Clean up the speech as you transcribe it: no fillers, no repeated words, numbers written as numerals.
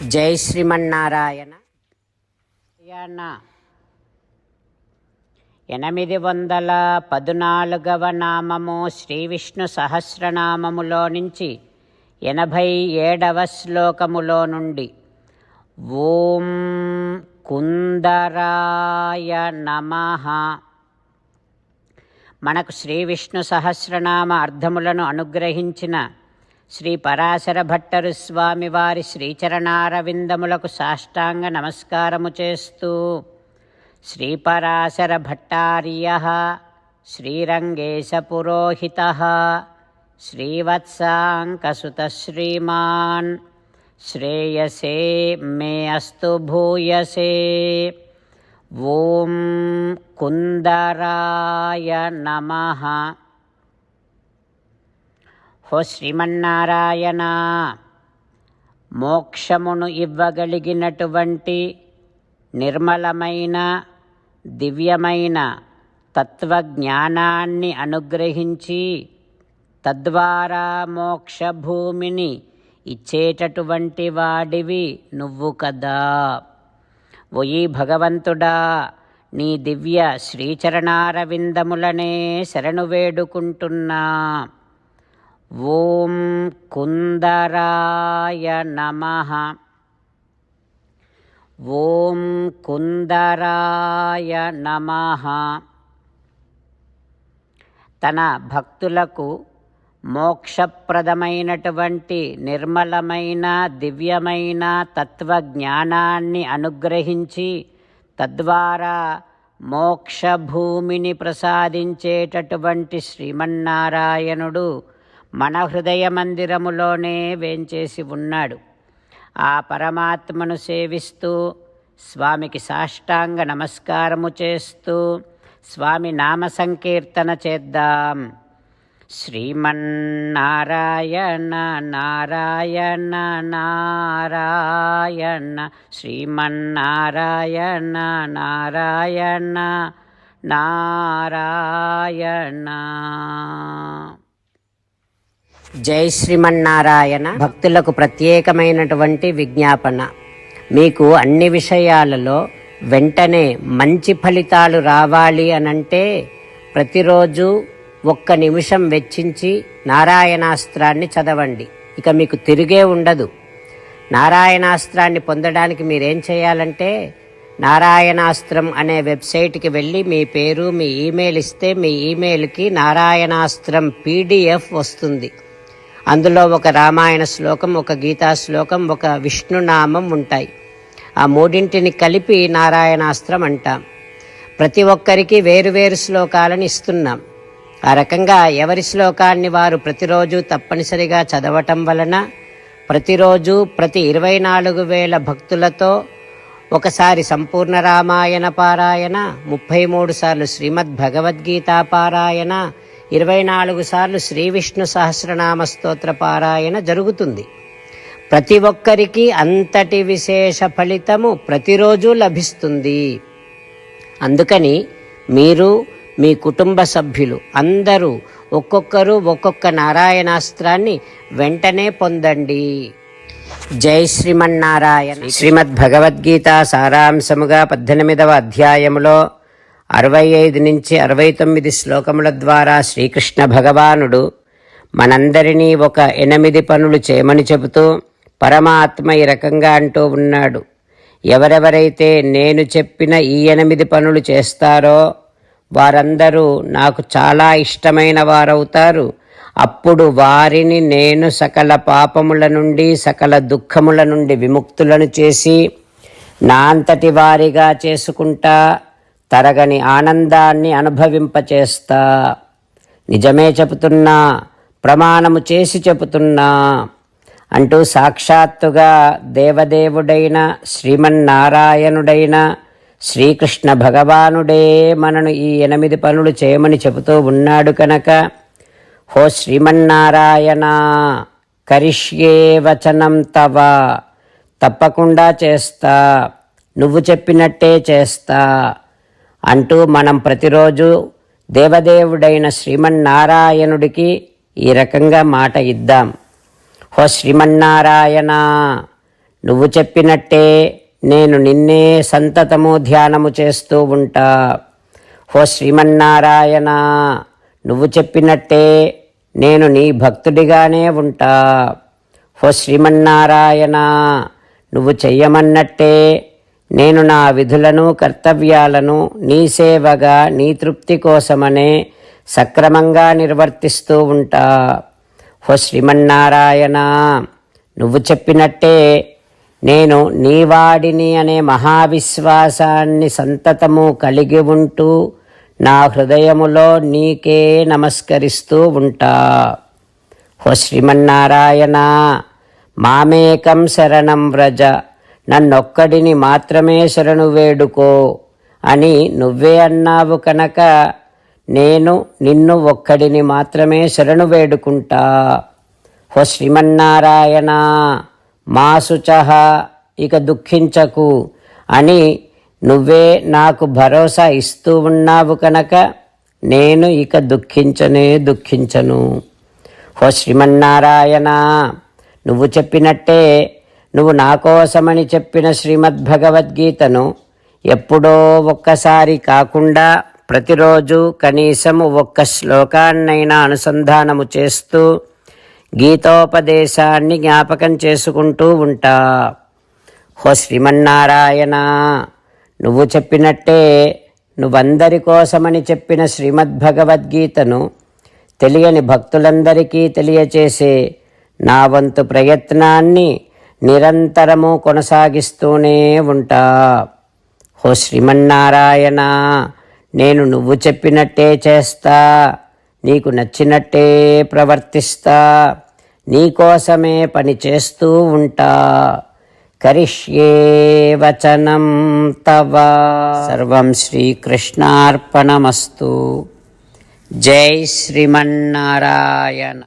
జై శ్రీమన్నారాయణ. 814వ నామము శ్రీ విష్ణు సహస్రనామములో నుంచి 87వ శ్లోకములో నుండి ఓం కుందరాయ నమః. మనకు శ్రీ విష్ణు సహస్రనామ అర్థములను అనుగ్రహించిన శ్రీ పరాశర భట్టరు స్వామివారి శ్రీచరణారవిందములకు సాష్టాంగ నమస్కారము చేస్తూ శ్రీపరాశర భట్టార్యః శ్రీరంగేశ పురోహితః శ్రీవత్సాంకసుతః శ్రీమాన్ శ్రేయసే మే అస్తు భూయసే. ఓం కుందరాయ నమః. హో శ్రీమన్నారాయణ, మోక్షమును ఇవ్వగలిగినటువంటి నిర్మలమైన దివ్యమైన తత్వజ్ఞానాన్ని అనుగ్రహించి తద్వారా మోక్షభూమిని ఇచ్చేటటువంటి వాడివి నువ్వు కదా. ఓయి భగవంతుడా, నీ దివ్య శ్రీచరణారవిందములనే శరణు వేడుకుంటున్నా. ఓం కుందరాయ నమః. ఓం కుందరాయ నమః. తన భక్తులకు మోక్షప్రదమైనటువంటి నిర్మలమైన దివ్యమైన తత్వజ్ఞానాన్ని అనుగ్రహించి తద్వారా మోక్షభూమిని ప్రసాదించేటటువంటి శ్రీమన్నారాయణుడు మన హృదయ మందిరములోనే వేంచేసి ఉన్నాడు. ఆ పరమాత్మను సేవిస్తూ స్వామికి సాష్టాంగ నమస్కారము చేస్తూ స్వామి నామ సంకీర్తన చేద్దాం. శ్రీమన్నారాయణ నారాయణ నారాయణ శ్రీమన్నారాయణ నారాయణ నారాయణ. జై శ్రీమన్నారాయణ. భక్తులకు ప్రత్యేకమైనటువంటి విజ్ఞాపన. మీకు అన్ని విషయాలలో వెంటనే మంచి ఫలితాలు రావాలి అనంటే ప్రతిరోజు 1 నిమిషం వెచ్చించి నారాయణాస్త్రాన్ని చదవండి. ఇక మీకు తిరిగే ఉండదు. నారాయణాస్త్రాన్ని పొందడానికి మీరేం చేయాలంటే నారాయణాస్త్రం అనే వెబ్సైట్కి వెళ్ళి మీ పేరు మీ ఈమెయిల్ ఇస్తే మీ ఈమెయిల్కి నారాయణాస్త్రం PDF వస్తుంది. అందులో ఒక రామాయణ శ్లోకం, ఒక గీతా శ్లోకం, ఒక విష్ణునామం ఉంటాయి. ఆ మూడింటిని కలిపి నారాయణాస్త్రం అంటాం. ప్రతి ఒక్కరికి వేరువేరు శ్లోకాలను ఇస్తున్నాం. ఆ రకంగా ఎవరి శ్లోకాన్ని వారు ప్రతిరోజు తప్పనిసరిగా చదవటం వలన ప్రతిరోజు ప్రతి 24,000 భక్తులతో ఒకసారి సంపూర్ణ రామాయణ పారాయణ, 33 సార్లు శ్రీమద్ భగవద్గీత పారాయణ, 24 సార్లు శ్రీ విష్ణు సహస్రనామ స్తోత్ర పారాయణ జరుగుతుంది. ప్రతి ఒక్కరికి అంతటి విశేష ఫలితము ప్రతిరోజు లభిస్తుంది. అందుకని మీరు మీ కుటుంబ సభ్యులు అందరూ ఒక్కొక్కరు ఒక్కొక్క నారాయణాస్త్రాన్ని వెంటనే పొందండి. జై శ్రీమన్నారాయణ. శ్రీమద్ భగవద్గీత సారాంశముగా 18వ అధ్యాయములో 65 నుంచి 69 శ్లోకముల ద్వారా శ్రీకృష్ణ భగవానుడు మనందరినీ ఒక 8 పనులు చేయమని చెబుతూ పరమాత్మ ఈ రకంగా అంటూ ఉన్నాడు. ఎవరెవరైతే నేను చెప్పిన ఈ 8 పనులు చేస్తారో వారందరూ నాకు చాలా ఇష్టమైన వారవుతారు. అప్పుడు వారిని నేను సకల పాపముల నుండి సకల దుఃఖముల నుండి విముక్తులను చేసి నా అంతటి వారిగా చేసుకుంటా, తరగని ఆనందాన్ని అనుభవింపచేస్తా. నిజమే చెబుతున్నా, ప్రమాణము చేసి చెబుతున్నా అంటూ సాక్షాత్తుగా దేవదేవుడైన శ్రీమన్నారాయణుడైన శ్రీకృష్ణ భగవానుడే మనను ఈ 8 పనులు చేయమని చెబుతూ ఉన్నాడు కనుక హో శ్రీమన్నారాయణ, కరిష్యే వచనం తవ, తప్పకుండా చేస్తా, నువ్వు చెప్పినట్టే చేస్తా అంటూ మనం ప్రతిరోజు దేవదేవుడైన శ్రీమన్నారాయణుడికి ఈ రకంగా మాట ఇద్దాం. హో శ్రీమన్నారాయణ, నువ్వు చెప్పినట్టే నేను నిన్నే సంతతము ధ్యానము చేస్తూ ఉంటా. ఓ శ్రీమన్నారాయణ, నువ్వు చెప్పినట్టే నేను నీ భక్తుడిగానే ఉంటా. ఓ శ్రీమన్నారాయణ, నువ్వు చెయ్యమన్నట్టే నేను నా విధులను కర్తవ్యాలను నీ సేవగా నీ తృప్తి కోసమనే సక్రమంగా నిర్వర్తిస్తూ ఉంటా. ఓ శ్రీమన్నారాయణ, నువ్వు చెప్పినట్టే నేను నీవాడిని అనే మహావిశ్వాసాన్ని సంతతము కలిగి ఉంటూ నా హృదయములో నీకే నమస్కరిస్తూ ఉంటా. ఓ శ్రీమన్నారాయణ, మామేకం శరణం వ్రజ, నన్నొక్కడిని మాత్రమే శరణు వేడుకో అని నువ్వే అన్నావు కనుక నేను నిన్ను ఒక్కడిని మాత్రమే శరణు వేడుకుంటా. ఓ శ్రీమన్నారాయణ, మా శుచః, ఇక దుఃఖించకు అని నువ్వే నాకు భరోసా ఇస్తూ ఉన్నావు కనుక నేను ఇక దుఃఖించను. ఓ శ్రీమన్నారాయణ, నువ్వు చెప్పినట్టే నువ్వు నా కోసమని చెప్పిన శ్రీమద్భగవద్గీతను ఎప్పుడో ఒక్కసారి కాకుండా ప్రతిరోజు కనీసం ఒక్క శ్లోకాన్నైనా అనుసంధానము చేస్తూ గీతోపదేశాన్ని జ్ఞాపకం చేసుకుంటూ ఉంటా. ఓ శ్రీమన్నారాయణ, నువ్వు చెప్పినట్టే నువ్వందరి కోసమని చెప్పిన శ్రీమద్భగవద్గీతను తెలియని భక్తులందరికీ తెలియచేసే నా వంతు ప్రయత్నాన్ని నిరంతరము కొనసాగిస్తూనే ఉంటా. ఓ శ్రీమన్నారాయణ, నేను నువ్వు చెప్పినట్టే చేస్తా, నీకు నచ్చినట్టే ప్రవర్తిస్తా, నీకోసమే పని చేస్తూ ఉంటా. కరిష్యే వచనం తవ. సర్వం శ్రీకృష్ణార్పణమస్తు. జై శ్రీమన్నారాయణ.